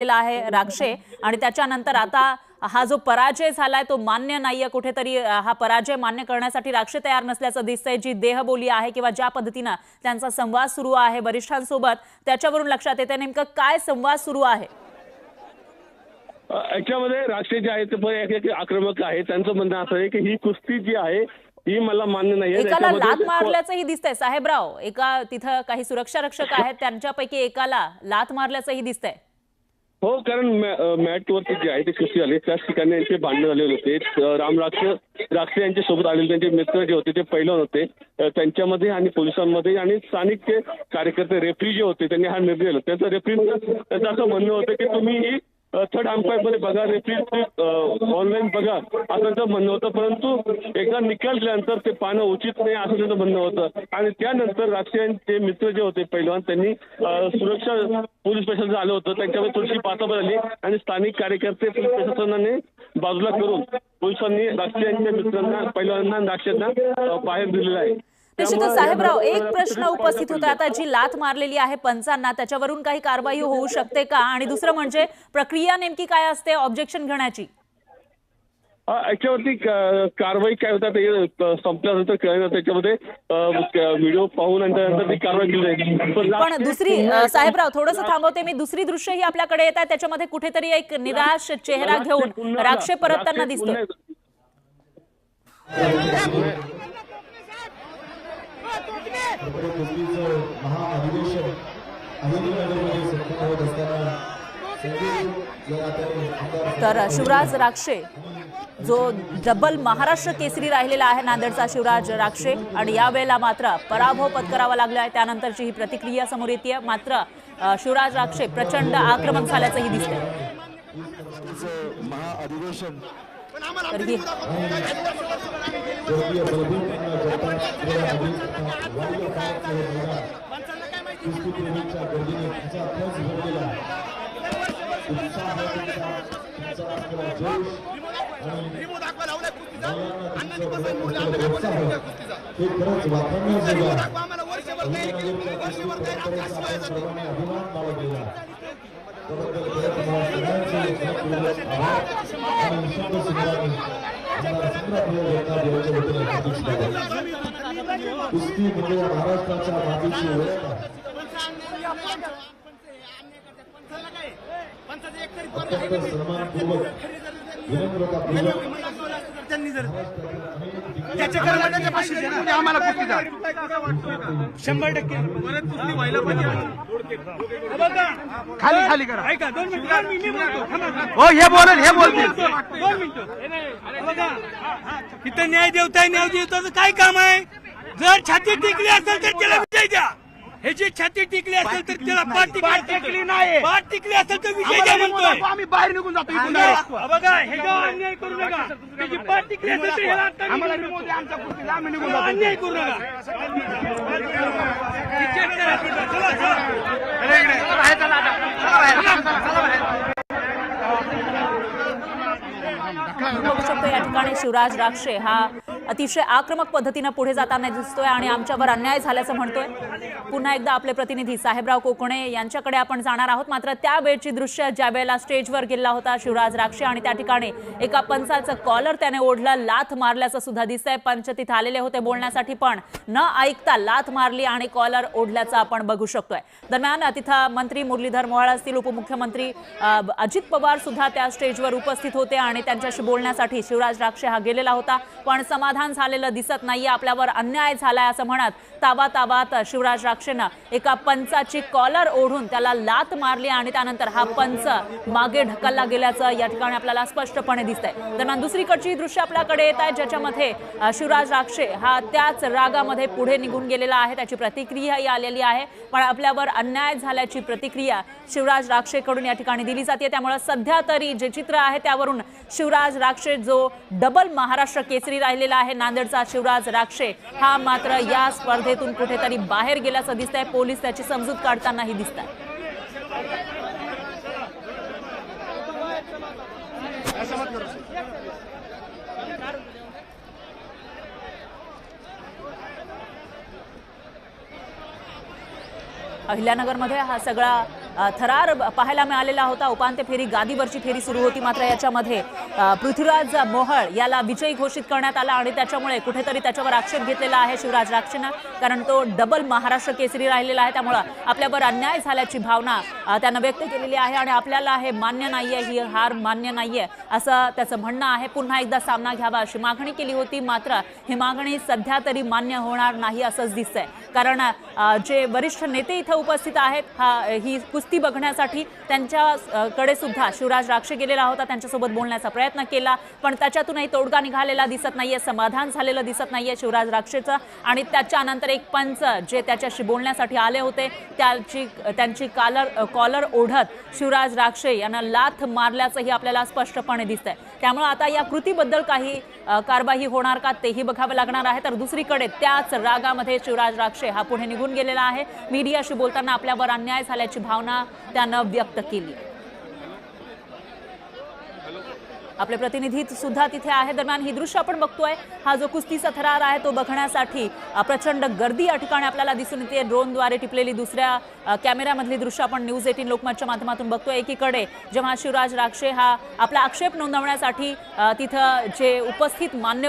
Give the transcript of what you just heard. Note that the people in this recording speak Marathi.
आहे राक्षे आणि त्याच्यानंतर आता हा जो पराजय झालाय तो मान्य नाहीये, कुठेतरी हा पराजय मान्य करण्यासाठी राक्षे तयार नसल्याचं दिसतंय। जी देहबोली आहे किंवा ज्या पद्धतीने त्यांचा संवाद सुरू आहे वरिष्ठांसोबत, त्याच्यावरून लक्षात येते नेमकं काय संवाद सुरू आहे। याच्यामध्ये राक्षे जे आहेत ते आक्रमक आहे। त्यांचं म्हणणं असं आहे की ही कुस्ती जी आहे ही मला मान्य नाहीये। एकाला लात मारल्याचंही दिसतंय साहेबराव, एका तिथं काही सुरक्षा रक्षक आहेत त्यांच्यापैकी एकाला लात मारल्याचंही दिसतंय। हो, कारण मॅटवरती जे आहे ते कुस्ती झाली त्याच ठिकाणी यांचे भांडण झालेले होते। राक्षे यांच्या सोबत आलेले त्यांचे मित्र जे होते ते पैलवान होते, त्यांच्यामध्ये आणि पोलिसांमध्ये आणि स्थानिक जे कार्यकर्ते रेफरी जे होते त्यांनी हा निर्णय घेतला। त्यांचं त्यांचं असं म्हणणं होतं की तुम्ही ही थर्ड अंपायर मध्ये बघा, रेफरी ऑनलाईन बघा असं त्यांचं म्हणणं होतं। परंतु एकदा निकाल दिल्यानंतर ते पाहणं उचित नाही असं त्यांचं म्हणणं होतं। आणि त्यानंतर राक्षसांचे मित्र जे होते पैलवान त्यांनी सुरक्षा पोलीस प्रशासन आलं होतं, त्यांच्यामध्ये थोडीशी बाचाबाच झाली आणि स्थानिक कार्यकर्ते पोलीस प्रशासनाने बाजूला करून पोलिसांनी राक्षसांच्या मित्रांना पैलवानांना राक्षसांना बाहेर दिलेलं आहे। निश्चितच साहेबराव, एक प्रश्न उपस्थित होता, आता जी लात मारलेली आहे पंचांना त्याच्यावरून काही कारवाई होऊ शकते का, आणि दुसरं म्हणजे प्रक्रिया नेमकी काय असते ऑब्जेक्शन घेण्याची? याच्यावरती कारवाई काय होतात ते संपल्यानंतर कळलं, त्याच्यामध्ये व्हिडिओ पाहून आणि त्यानंतर ती कारवाई केली जाईल। पण दुसरी साहेबराव थोडंसं थांबवते मी, दुसरी दृश्यही आपल्याकडे येत आहे, त्याच्यामध्ये कुठेतरी एक निराश चेहरा घेऊन राक्षे परतताना दिसतोय। तर शिवराज राक्षे जो डबल महाराष्ट्र केसरी राहिलेला आहे, नांदेडचा शिवराज राक्षे, आणि यावेळेला मात्र पराभव पत्करावा लागला आहे। त्यानंतरची ही प्रतिक्रिया समोर येते, मात्र शिवराज राक्षे प्रचंड आक्रमक झाल्याचंही दिसतंय। खाली खाली करा, ऐका 2 मिनिट हो, हे बोलेल हे बोलतील 2 मिनिट। इथं न्याय देवताचं काय काम आहे? जर छाती टिकली असेल तर त्याला विजय द्या, ह्याची छाती टिकली असेल तर त्याला पाठ टिकली नाही, पाठ टिकली असेल तर विजय द्या म्हणतोय। आम्ही बाहेर निघून जातो, बघा ह्याच्यावर अन्याय करू नका, त्याची पाठ टिकली असेल तर ह्याला आम्हाला आमच्या कुस्तीला आम्ही निघून जातो, अन्याय करू नका। बघू शकतो या ठिकाणी शिवराज राक्षे हा अतिशय आक्रमक पद्धतीने पुढे जाताना दिसतोय आणि आमच्यावर अन्याय झाल्याचं म्हणतोय। पुन्हा एकदा आपले प्रतिनिधी साहेबराव कोकणे यांच्याकडे आपण जाणार आहोत, मात्र त्यावेळची दृश्य ज्या वेळेला स्टेजवर गेला होता शिवराज राक्षे आणि त्या ठिकाणी एका पंचाचं कॉलर त्याने ओढला, लाथ मारल्याचं सुद्धा दिसतंय। पंच तिथे आलेले होते बोलण्यासाठी, पण न ऐकता लाथ मारली आणि कॉलर ओढल्याचं आपण बघू शकतोय। दरम्यान तिथं मंत्री मुरलीधर मोहोळ असतील, उपमुख्यमंत्री अजित पवार सुद्धा त्या स्टेजवर उपस्थित होते आणि त्यांच्याशी बोलण्यासाठी शिवराज राक्षे हा गेलेला होता, पण समाधान झालेलं दिसत नाहीये, आपल्यावर अन्याय झालाय असं म्हणत ताबाताबात शिवराज राक्षेनं एका पंचाची कॉलर ओढून त्याला लात मारली आणि त्यानंतर हा पंच मागे ढकलला गेल्याचं या ठिकाणी आपल्याला स्पष्टपणे दिसतंय। दरम्यान दुसरीकडची दृश्य आपल्याकडे येत आहेत, ज्याच्यामध्ये शिवराज राक्षे हा त्याच रागामध्ये पुढे निघून गेलेला आहे, त्याची प्रतिक्रियाही आलेली आहे, पण आपल्यावर अन्याय झाल्याची प्रतिक्रिया शिवराज राक्षेकडून या ठिकाणी दिली जाते। त्यामुळे सध्या तरी जे चित्र आहे त्यावरून शिवराज राक्षे जो डबल महाराष्ट्र केसरी राहिलेला आहे, नांदेडचा शिवराज राक्षे हा मात्र या स्पर्धेतून कुठेतरी बाहेर गेल्याचं दिसतंय। पोलीस त्याची समजूत काढतानाही दिसतात। अहिल्यानगरमध्ये हा सगळा थरार पाहायला मिळालेला होता. उपांत्य फेरी गादीवरची फेरी सुरू होती, मात्र याच्यामध्ये पृथ्वीराज मोहोळ याला विजयी घोषित करण्यात आला आणि त्याच्यामुळे कुठेतरी त्याच्यावर आक्षेप घेतलेला आहे शिवराज राक्षेंना, कारण तो डबल महाराष्ट्र केसरी राहिलेला आहे. त्यामुळे आपल्यावर अन्याय झाल्याची भावना त्यानं व्यक्त केलेली आहे आणि आपल्याला हे मान्य नाहीये, ही हार मान्य नाहीये असं त्याचं म्हणणं आहे. पुन्हा एकदा सामना घ्यावा अशी मागणी केली होती, मात्र ही मागणी सध्या तरी मान्य होणार नाही असंच दिसतंय, कारण जे वरिष्ठ नेते इथं उपस्थित आहेत ही कुस्ती बघण्यासाठी त्यांच्याकडे सुद्धा शिवराज राक्षे गेलेला होता. त्यांच्यासोबत बोलण्याचा प्रयत्न केला, पण त्याच्यातूनही तोडगा निघालेला दिसत नाहीये, समाधान झालेलं दिसत नाहीये शिवराज राक्षेचं. आणि त्याच्यानंतर एक पंच जे त्याच्याशी बोलण्यासाठी आले होते त्यांची कॉलर ओढत शिवराज राक्षे यांना लाथ मारल्याचंही आपल्याला स्पष्टपणे दिसतंय. त्यामुळे आता या कृतीबद्दल काही कारवाई होणार का तेही बघावं लागणार आहे. तर दुसरीकडे त्याच रागामध्ये शिवराज राक्षे हा पुढे निघून गेलेला आहे. मीडियाशी बोलताना आपल्यावर अन्याय झाल्याची भावना त्यानं व्यक्त केली. आपले प्रतिनिधी सुद्धा तिथे आहे. दरम्यान ही दृश्य आपण बघतोय, हा जो कुस्तीचा थरार आहे तो बघण्यासाठी प्रचंड गर्दी या ठिकाणी आपल्याला दिसून येते. ड्रोनद्वारे टिपलेली दुसऱ्या कॅमेऱ्यामधली दृश्य आपण न्यूज 18 लोकमतच्या माध्यमातून बघतोय. एकीकडे जेव्हा शिवराज राक्षे हा आपला आक्षेप नोंदवण्यासाठी तिथं जे उपस्थित मान्यवर